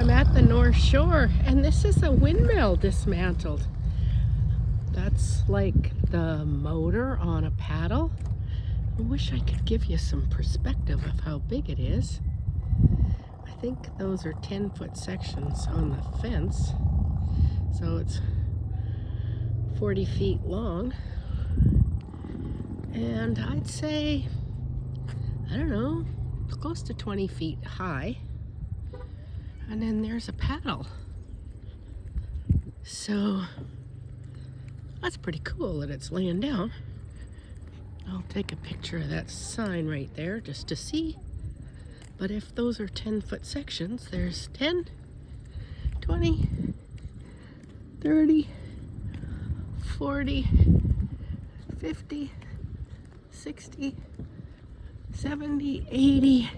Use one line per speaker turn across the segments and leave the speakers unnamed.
I'm at the North Shore, and this is a windmill dismantled. That's like the motor on a paddle. I wish I could give you some perspective of how big it is. I think those are 10-foot sections on the fence, so it's 40 feet long. And I'd say, I don't know, close to 20 feet high. And then there's a paddle. So that's pretty cool that it's laying down. I'll take a picture of that sign right there just to see. But if those are 10-foot sections, there's 10, 20, 30, 40, 50, 60, 70, 80,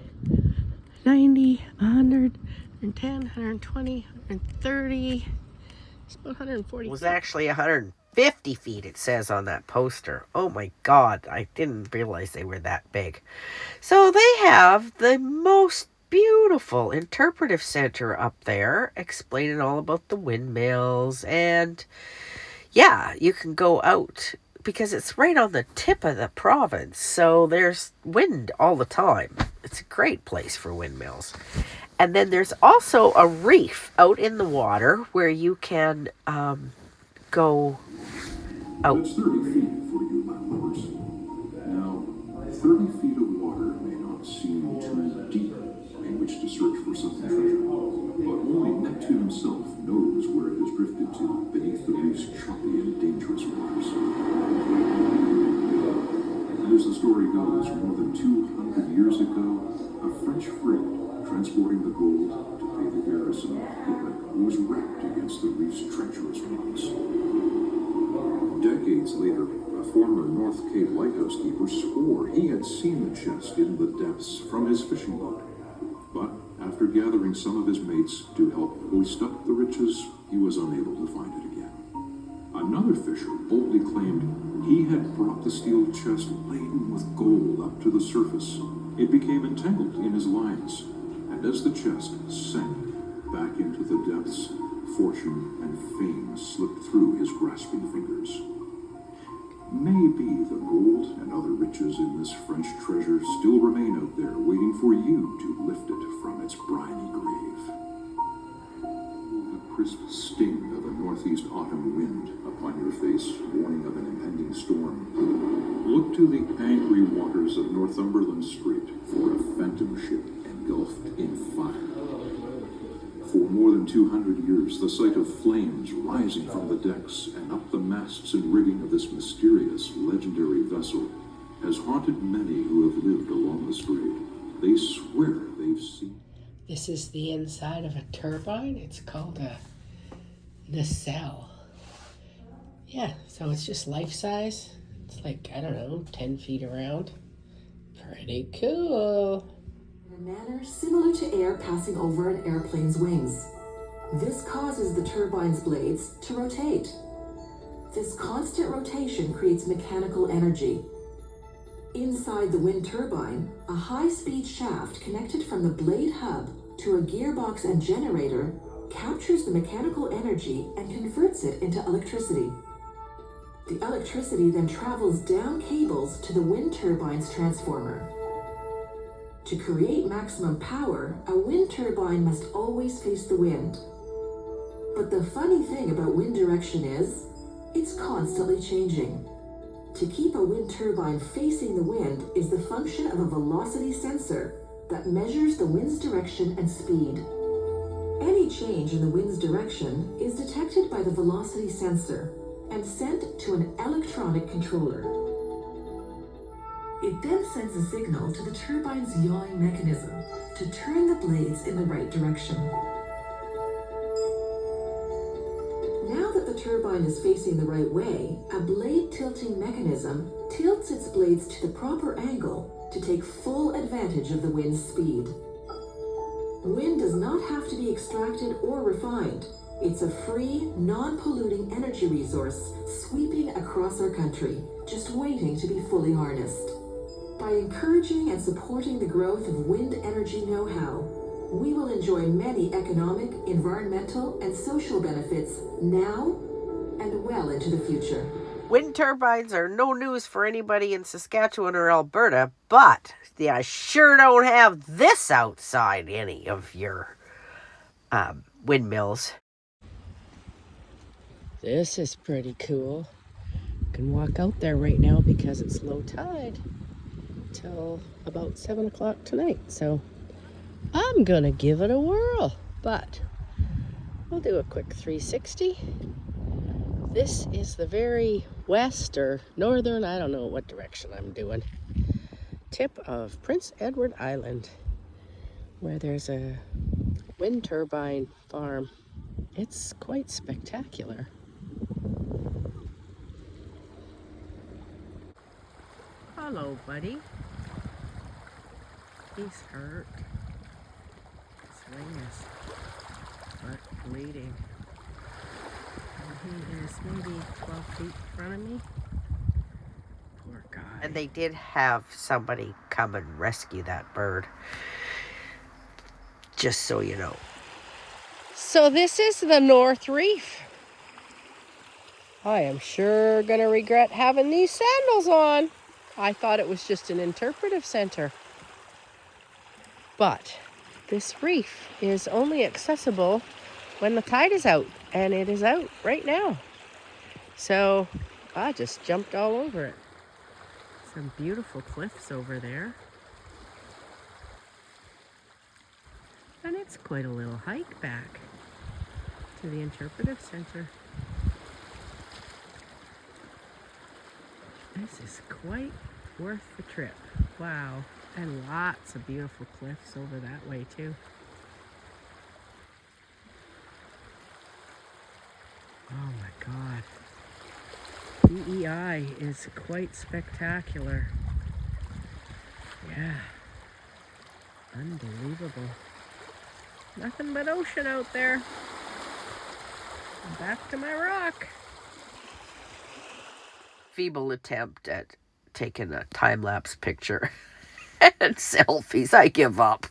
90, 100, 110, 120, 130, it's about 140.
It was actually 150 feet, it says on that poster. Oh my God, I didn't realize they were that big. So they have the most beautiful interpretive center up there, explaining all about the windmills. And yeah, you can go out because it's right on the tip of the province. So there's wind all the time. It's a great place for windmills. And then there's also a reef out in the water where you can go out.
It's 30 feet for you landlords. Now, 30 feet of water may not seem too deep in which to search for something treasure, but only Neptune himself knows where it has drifted to beneath the reef's choppy and dangerous waters. As the story goes, more than 200 years ago, a French frigate transporting the gold to pay the garrison of Quebec was wrecked against the reef's treacherous rocks. Decades later, a former North Cape lighthouse keeper swore he had seen the chest in the depths from his fishing boat. But after gathering some of his mates to help hoist up the riches, he was unable to find it again. Another fisher boldly claimed he had brought the steel chest laden with gold up to the surface. It became entangled in his lines, and as the chest sank back into the depths, fortune and fame slipped through his grasping fingers. Maybe the gold and other riches in this French treasure still remain out there, waiting for you to lift it from its briny grave. The crisp sting of a northeast autumn wind upon your face, warning of an impending storm. Look to the angry waters of Northumberland Strait for a phantom ship engulfed in fire. For more than 200 years, the sight of flames rising from the decks and up the masts and rigging of this mysterious, legendary vessel has haunted many who have lived along the strait. They swear they've seen.
This is the inside of a turbine. It's called a nacelle. Yeah, so it's just life size. It's like, I don't know, 10 feet around. Pretty cool.
In a manner similar to air passing over an airplane's wings. This causes the turbine's blades to rotate. This constant rotation creates mechanical energy. Inside the wind turbine, a high-speed shaft connected from the blade hub to a gearbox and generator captures the mechanical energy and converts it into electricity. The electricity then travels down cables to the wind turbine's transformer. To create maximum power, a wind turbine must always face the wind. But the funny thing about wind direction is, it's constantly changing. To keep a wind turbine facing the wind is the function of a velocity sensor that measures the wind's direction and speed. Any change in the wind's direction is detected by the velocity sensor and sent to an electronic controller. It then sends a signal to the turbine's yawing mechanism to turn the blades in the right direction. Now that the turbine is facing the right way, a blade tilting mechanism tilts its blades to the proper angle to take full advantage of the wind's speed. Wind does not have to be extracted or refined. It's a free, non-polluting energy resource sweeping across our country, just waiting to be fully harnessed. By encouraging and supporting the growth of wind energy know-how, we will enjoy many economic, environmental, and social benefits now and well into the future.
Wind turbines are no news for anybody in Saskatchewan or Alberta, but I sure don't have this outside any of your windmills.
This is pretty cool. You can walk out there right now because it's low tide till about 7 o'clock tonight. So I'm gonna give it a whirl, but we'll do a quick 360. This is the very west or northern, I don't know what direction I'm doing, tip of Prince Edward Island, where there's a wind turbine farm. It's quite spectacular. Hello, buddy. He's hurt. His wing is but bleeding. And he is maybe 12 feet in front of me. Poor guy.
And they did have somebody come and rescue that bird. Just so you know.
So this is the North Reef. I am sure gonna regret having these sandals on. I thought it was just an interpretive center. But this reef is only accessible when the tide is out, and it is out right now. So I just jumped all over it. Some beautiful cliffs over there. And it's quite a little hike back to the interpretive center. This is quite worth the trip. Wow. And lots of beautiful cliffs over that way too. Oh my God. PEI is quite spectacular. Yeah. Unbelievable. Nothing but ocean out there. Back to my rock.
Feeble attempt at taking a time-lapse picture and selfies. I give up.